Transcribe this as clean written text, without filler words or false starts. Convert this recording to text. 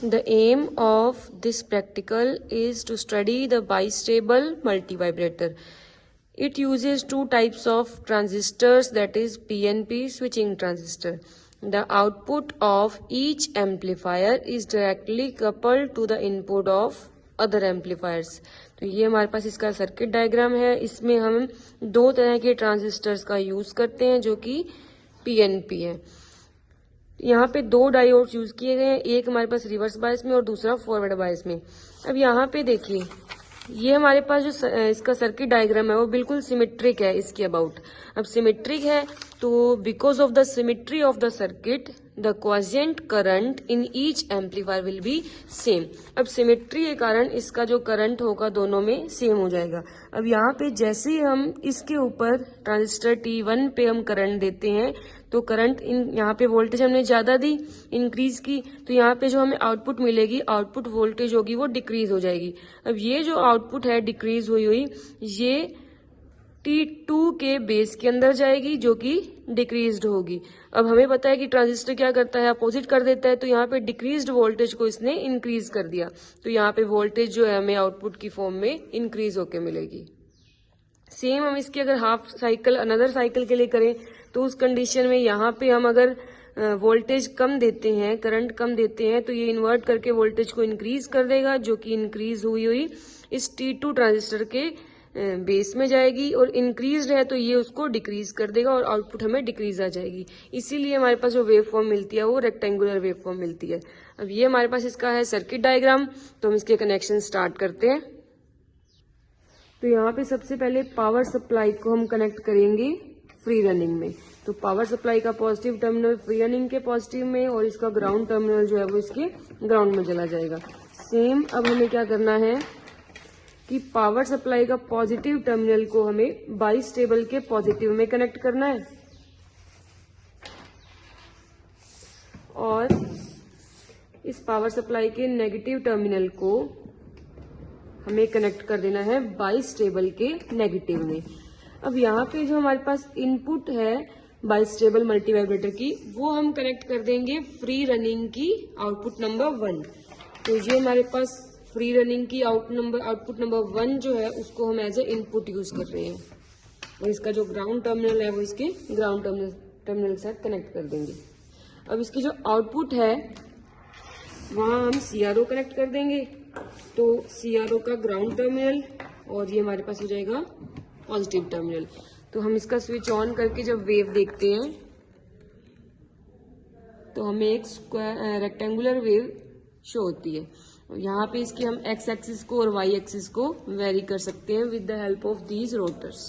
The aim of this practical is to study the bistable multivibrator. It uses two types of transistors, that is PNP switching transistor. The output of each amplifier is directly coupled to the input of other amplifiers. तो ये हमारे पास इसका circuit diagram है. इसमें हम दो तरह के ट्रांजिस्टर्स का यूज करते हैं जो कि PNP है. यहाँ पे दो डायोड्स यूज किए गए हैं, एक हमारे पास रिवर्स बायस में और दूसरा फॉरवर्ड बायस में. अब यहाँ पे देखिए, ये हमारे पास जो इसका सर्किट डायग्राम है वो बिल्कुल सिमेट्रिक है इसके अबाउट. अब सिमेट्रिक है तो because of the symmetry of the circuit the quiescent current in each amplifier will be same. अब सिमेट्री के कारण इसका जो करंट होगा दोनों में सेम हो जाएगा. अब यहाँ पे जैसे ही हम इसके ऊपर ट्रांजिस्टर T1 पे हम करंट देते हैं तो करंट यहाँ पे वोल्टेज हमने ज्यादा दी, इंक्रीज की, तो यहाँ पे जो हमें आउटपुट मिलेगी, आउटपुट वोल्टेज होगी वो डिक्रीज हो जाएगी. अब ये जो आउटपुट है डिक्रीज हुई ये T2 के बेस के अंदर जाएगी जो कि डिक्रीज्ड होगी. अब हमें पता है कि ट्रांजिस्टर क्या करता है, अपोजिट कर देता है. तो यहाँ पे डिक्रीज्ड वोल्टेज को इसने इंक्रीज कर दिया, तो यहाँ पे वोल्टेज जो है हमें आउटपुट की फॉर्म में इंक्रीज होके मिलेगी. सेम हम इसके अगर हाफ साइकिल अनदर साइकिल के लिए करें तो उस कंडीशन में यहाँ पे हम अगर वोल्टेज कम देते हैं, करंट कम देते हैं, तो ये इन्वर्ट करके वोल्टेज को इंक्रीज कर देगा जो कि इंक्रीज हुई इस T2 ट्रांजिस्टर के बेस में जाएगी, और इंक्रीज है तो ये उसको डिक्रीज कर देगा और आउटपुट हमें डिक्रीज आ जाएगी. इसीलिए हमारे पास जो वेव फॉर्म मिलती है वो रेक्टेंगुलर वेव फॉर्म मिलती है. अब ये हमारे पास इसका है सर्किट डायग्राम, तो हम इसके कनेक्शन स्टार्ट करते हैं. तो यहाँ पे सबसे पहले पावर सप्लाई को हम कनेक्ट करेंगे फ्री रनिंग में. तो पावर सप्लाई का पॉजिटिव टर्मिनल फ्री रनिंग के पॉजिटिव में और इसका ग्राउंड टर्मिनल जो है वो इसके ग्राउंड में चला जाएगा. सेम अब हमें क्या करना है कि पावर सप्लाई का पॉजिटिव टर्मिनल को हमें बाइस्टेबल के पॉजिटिव में कनेक्ट करना है और इस पावर सप्लाई के नेगेटिव टर्मिनल को हमें कनेक्ट कर देना है बाइस्टेबल के नेगेटिव में. अब यहाँ पे जो हमारे पास इनपुट है बाइस्टेबल मल्टीवाइब्रेटर की वो हम कनेक्ट कर देंगे फ्री रनिंग की आउटपुट नंबर 1. तो ये हमारे पास फ्री रनिंग की आउटपुट नंबर 1 जो है उसको हम एज ए इनपुट यूज कर रहे हैं, और इसका जो ग्राउंड टर्मिनल है वो इसके ग्राउंड टर्मिनल से कनेक्ट कर देंगे. अब इसकी जो आउटपुट है वहां हम CRO कनेक्ट कर देंगे, तो CRO का ग्राउंड टर्मिनल और ये हमारे पास हो जाएगा पॉजिटिव टर्मिनल. तो हम इसका स्विच ऑन करके जब वेव देखते हैं तो हमें एक स्क्वायर रेक्टेंगुलर वेव शो होती है. यहाँ पे इसकी हम X एक्सिस को और Y एक्सिस को वेरी कर सकते हैं with the help of these rotors.